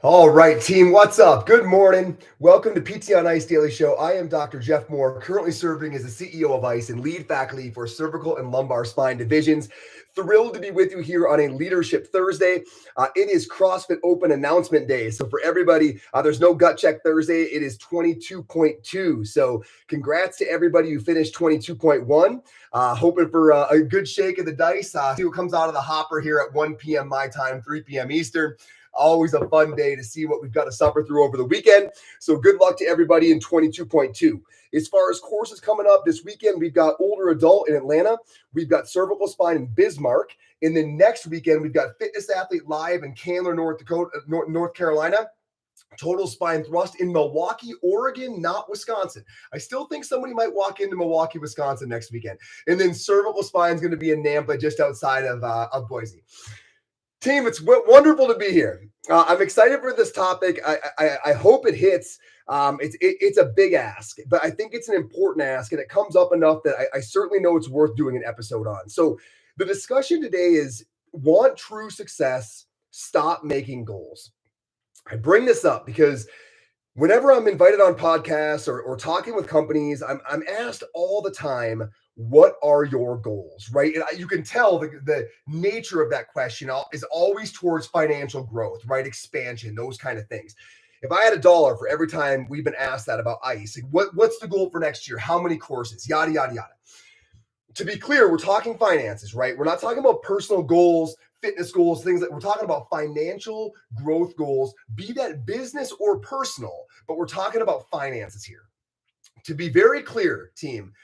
All right, team, what's up? Good morning. Welcome to PT on Ice Daily Show. I am Dr. Jeff Moore, currently serving as the CEO of ICE and lead faculty for cervical and lumbar spine divisions. Thrilled to be with you here on a Leadership Thursday. It is CrossFit Open announcement day. So for everybody, there's no gut check Thursday. It is 22.2. So congrats to everybody who finished 22.1. Hoping for a good shake of the dice. See what comes out of the hopper here at 1 p.m. my time, 3 p.m. Eastern. Always a fun day to see what we've got to suffer through over the weekend. So good luck to everybody in 22.2. As far as courses coming up this weekend, we've got older adult in Atlanta. We've got cervical spine in Bismarck. And then next weekend, we've got Fitness Athlete Live in Candler, North Carolina. Total spine thrust in Milwaukee, Oregon, not Wisconsin. I still think somebody might walk into Milwaukee, Wisconsin next weekend. And then cervical spine is going to be in Nampa, just outside of Boise. Team, it's wonderful to be here. I'm excited for this topic. I hope it hits. It's a big ask, but I think it's an important ask, and it comes up enough that I certainly know it's worth doing an episode on. So the discussion today is: want true success, stop making goals. I bring this up because whenever I'm invited on podcasts or talking with companies, I'm asked all the time, what are your goals, right? And you can tell the nature of that question is always towards financial growth, right? Expansion, those kind of things. If I had $1 for every time we've been asked that about ICE, like what's the goal for next year? How many courses? Yada, yada, yada. To be clear, we're talking finances, right? We're not talking about personal goals, fitness goals, things that we're talking about financial growth goals, be that business or personal, but we're talking about finances here. To be very clear, team,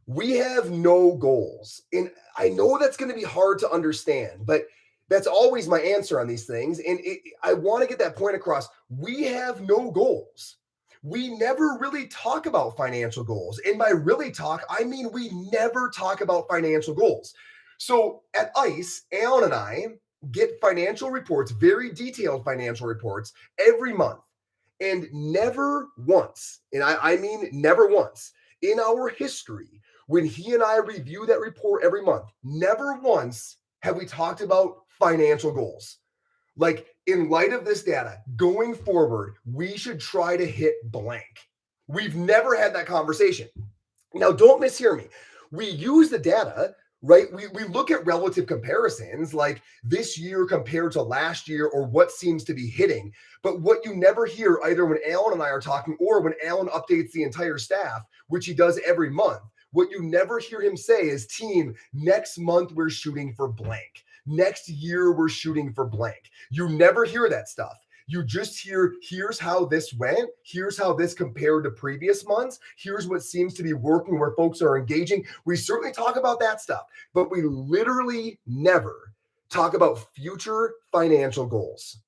we have no goals. And I know that's going to be hard to understand, but that's always my answer on these things. And I want to get that point across. We have no goals. We never really talk about financial goals. And by really talk, I mean we never talk about financial goals. So at ICE, Alan and I get financial reports, very detailed financial reports every month. And never once, and I mean never once, in our history, when he and I review that report every month, never once have we talked about financial goals. Like, in light of this data, going forward, we should try to hit blank. We've never had that conversation. Now, don't mishear me. We use the data, right? We look at relative comparisons, like this year compared to last year, or what seems to be hitting. But what you never hear, either when Alan and I are talking or when Alan updates the entire staff, which he does every month, what you never hear him say is, team, next month we're shooting for blank. Next year we're shooting for blank. You never hear that stuff. You just hear, here's how this went. Here's how this compared to previous months. Here's what seems to be working, where folks are engaging. We certainly talk about that stuff, but we literally never talk about future financial goals.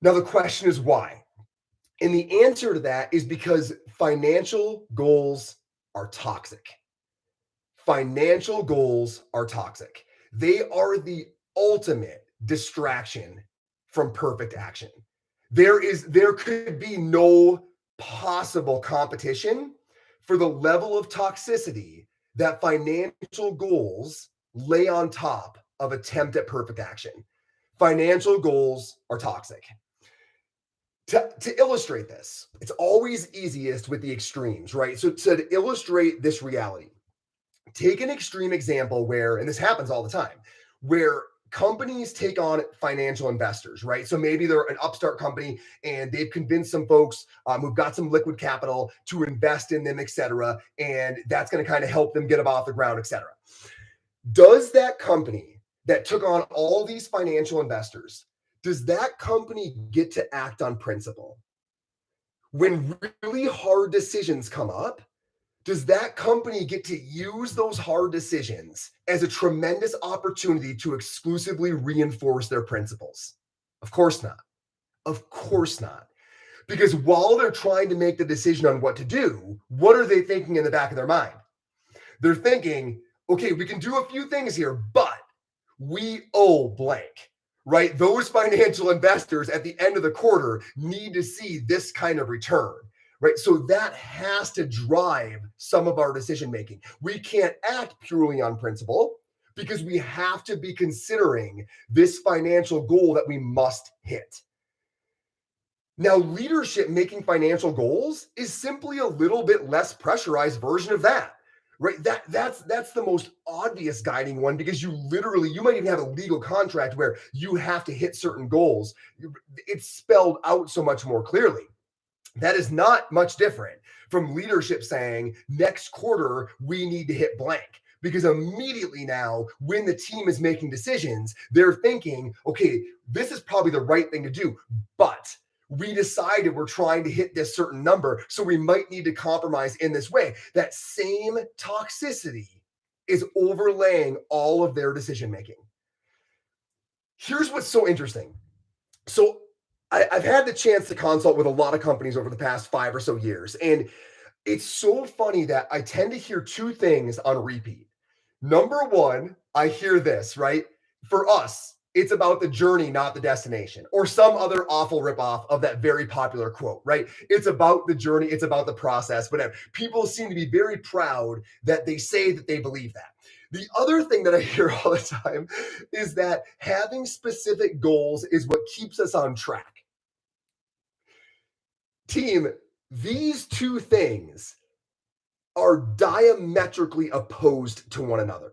Now, the question is why? And the answer to that is because financial goals are toxic. Financial goals are toxic. They are the ultimate distraction from perfect action. There could be no possible competition for the level of toxicity that financial goals lay on top of attempt at perfect action. Financial goals are toxic. To illustrate this, it's always easiest with the extremes, right? So to illustrate this reality, take an extreme example where, and this happens all the time, where companies take on financial investors, right? So maybe they're an upstart company and they've convinced some folks who've got some liquid capital to invest in them, et cetera. And that's going to kind of help them get them off the ground, et cetera. Does that company that took on all these financial investors, does that company get to act on principle? When really hard decisions come up, does that company get to use those hard decisions as a tremendous opportunity to exclusively reinforce their principles? Of course not. Of course not. Because while they're trying to make the decision on what to do, what are they thinking in the back of their mind? They're thinking, okay, we can do a few things here, but we owe blank, right? Those financial investors at the end of the quarter need to see this kind of return. Right. So that has to drive some of our decision making. We can't act purely on principle because we have to be considering this financial goal that we must hit. Now, leadership making financial goals is simply a little bit less pressurized version of that. Right? That's the most obvious guiding one because you might even have a legal contract where you have to hit certain goals. It's spelled out so much more clearly. That is not much different from leadership saying next quarter we need to hit blank. Because immediately now, when the team is making decisions, they're thinking, okay, this is probably the right thing to do, but we decided we're trying to hit this certain number, so we might need to compromise in this way. That same toxicity is overlaying all of their decision making. Here's what's so interesting. So I've had the chance to consult with a lot of companies over the past 5 or so years. And it's so funny that I tend to hear two things on repeat. Number one, I hear this, right? For us, it's about the journey, not the destination, or some other awful ripoff of that very popular quote, right? It's about the journey, it's about the process, whatever. People seem to be very proud that they say that they believe that. The other thing that I hear all the time is that having specific goals is what keeps us on track. Team, these two things are diametrically opposed to one another.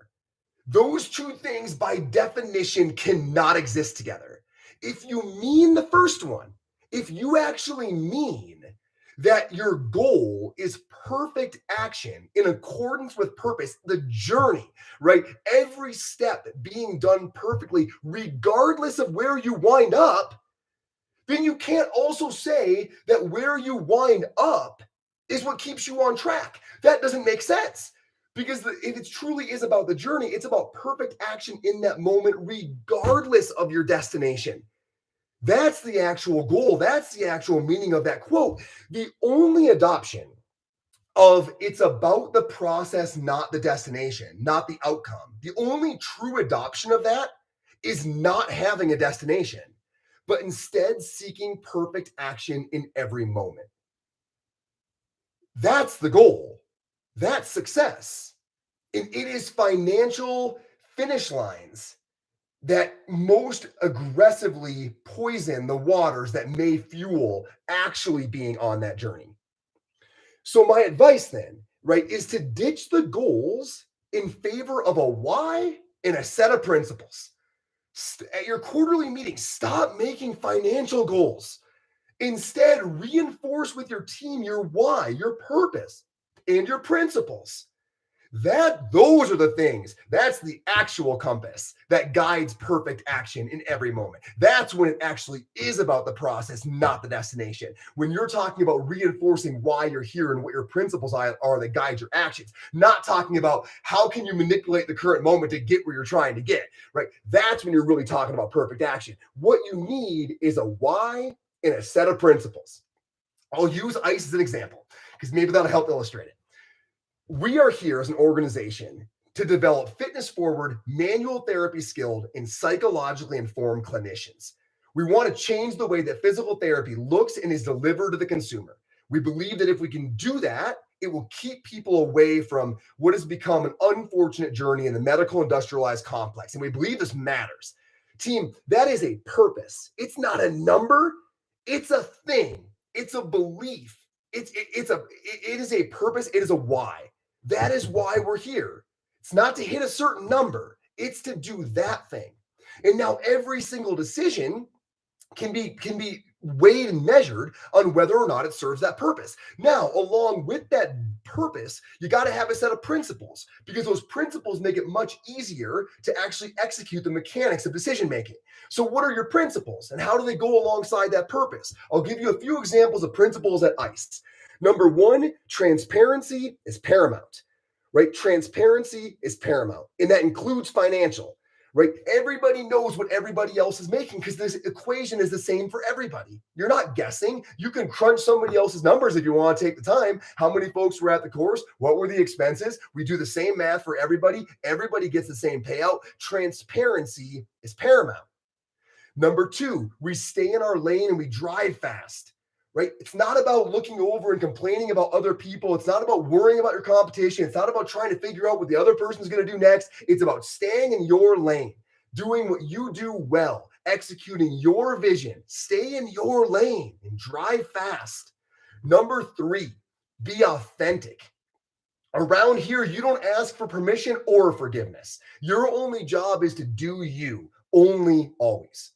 Those two things, by definition, cannot exist together. If you mean the first one, if you actually mean that your goal is perfect action in accordance with purpose, the journey, right? Every step being done perfectly, regardless of where you wind up, then you can't also say that where you wind up is what keeps you on track. That doesn't make sense. Because if it truly is about the journey, it's about perfect action in that moment, regardless of your destination. That's the actual goal. That's the actual meaning of that quote. The only adoption of it's about the process, not the destination, not the outcome. The only true adoption of that is not having a destination, but instead seeking perfect action in every moment. That's the goal. That's success. And it is financial finish lines that most aggressively poison the waters that may fuel actually being on that journey. So, my advice then, right, is to ditch the goals in favor of a why and a set of principles. At your quarterly meeting, stop making financial goals. Instead, reinforce with your team your why, your purpose, and your principles. Those are the things. That's the actual compass that guides perfect action in every moment. That's when it actually is about the process, not the destination. When you're talking about reinforcing why you're here and what your principles are that guide your actions, not talking about how can you manipulate the current moment to get where you're trying to get, right? That's when you're really talking about perfect action. What you need is a why and a set of principles. I'll use ICE as an example because maybe that'll help illustrate it. We are here as an organization to develop fitness forward, manual therapy skilled, and psychologically informed clinicians. We want to change the way that physical therapy looks and is delivered to the consumer. We believe that if we can do that, it will keep people away from what has become an unfortunate journey in the medical industrialized complex. And we believe this matters. Team, that is a purpose. It's not a number, it's a thing, it's a belief. It is a purpose, it is a why. That is why we're here. It's not to hit a certain number, it's to do that thing. And now every single decision can be weighed and measured on whether or not it serves that purpose. Now, along with that purpose, you got to have a set of principles because those principles make it much easier to actually execute the mechanics of decision making. So, what are your principles and how do they go alongside that purpose? I'll give you a few examples of principles at ICE. Number one, transparency is paramount, right? Transparency is paramount, and that includes financial, right? Everybody knows what everybody else is making because this equation is the same for everybody. You're not guessing. You can crunch somebody else's numbers if you want to take the time. How many folks were at the course? What were the expenses? We do the same math for everybody. Everybody gets the same payout. Transparency is paramount. Number two, we stay in our lane and we drive fast. Right? It's not about looking over and complaining about other people. It's not about worrying about your competition. It's not about trying to figure out what the other person's going to do next. It's about staying in your lane, doing what you do well, executing your vision. Stay in your lane and drive fast. Number 3, be authentic. Around here, you don't ask for permission or forgiveness. Your only job is to do you, only, always.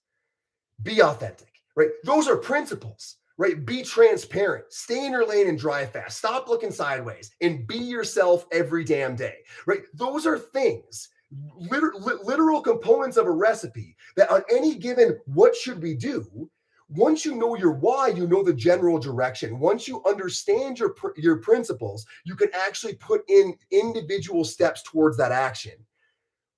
Be authentic, right? Those are principles, right? Be transparent, stay in your lane and drive fast. Stop looking sideways and be yourself every damn day, right? Those are things, literal components of a recipe that on any given what should we do, once you know your why, you know the general direction. Once you understand your principles, you can actually put in individual steps towards that action.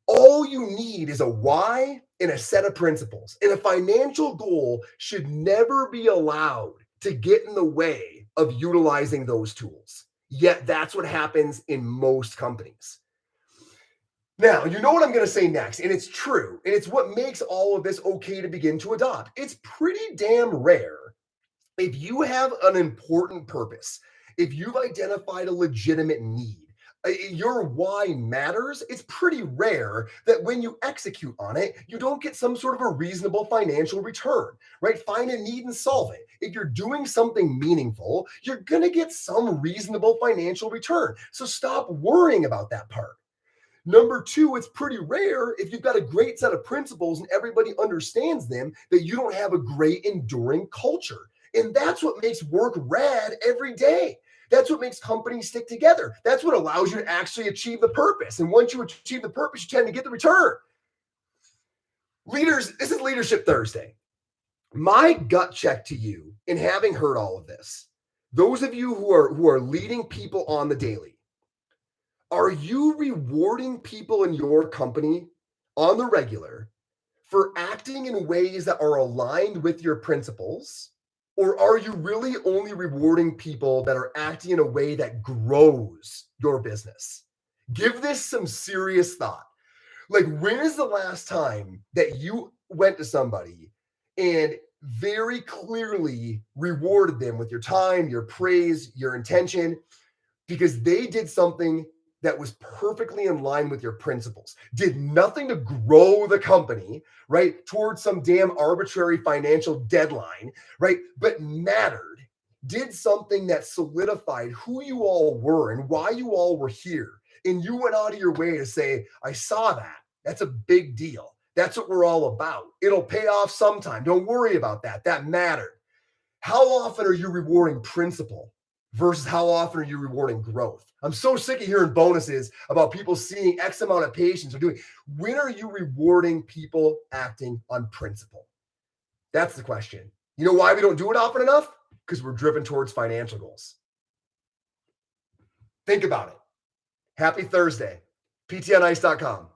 All you need is a why and a set of principles. And a financial goal should never be allowed to get in the way of utilizing those tools. Yet that's what happens in most companies. Now, you know what I'm going to say next, and it's true, and it's what makes all of this okay to begin to adopt. It's pretty damn rare if you have an important purpose, if you've identified a legitimate need, your why matters, it's pretty rare that when you execute on it, you don't get some sort of a reasonable financial return, right? Find a need and solve it. If you're doing something meaningful, you're going to get some reasonable financial return. So stop worrying about that part. Number 2, it's pretty rare if you've got a great set of principles and everybody understands them that you don't have a great enduring culture. And that's what makes work rad every day. That's what makes companies stick together. That's what allows you to actually achieve the purpose. And once you achieve the purpose, you tend to get the return. Leaders, this is Leadership Thursday. My gut check to you, in having heard all of this, those of you who are leading people on the daily, are you rewarding people in your company on the regular for acting in ways that are aligned with your principles? Or are you really only rewarding people that are acting in a way that grows your business? Give this some serious thought. Like, when is the last time that you went to somebody and very clearly rewarded them with your time, your praise, your intention, because they did something that was perfectly in line with your principles, did nothing to grow the company, right, towards some damn arbitrary financial deadline, right, but mattered, did something that solidified who you all were and why you all were here. And you went out of your way to say, I saw that. That's a big deal. That's what we're all about. It'll pay off sometime. Don't worry about that. That mattered. How often are you rewarding principle versus how often are you rewarding growth? I'm so sick of hearing bonuses about people seeing X amount of patients or doing. When are you rewarding people acting on principle? That's the question. You know why we don't do it often enough? Because we're driven towards financial goals. Think about it. Happy Thursday. PTOnice.com.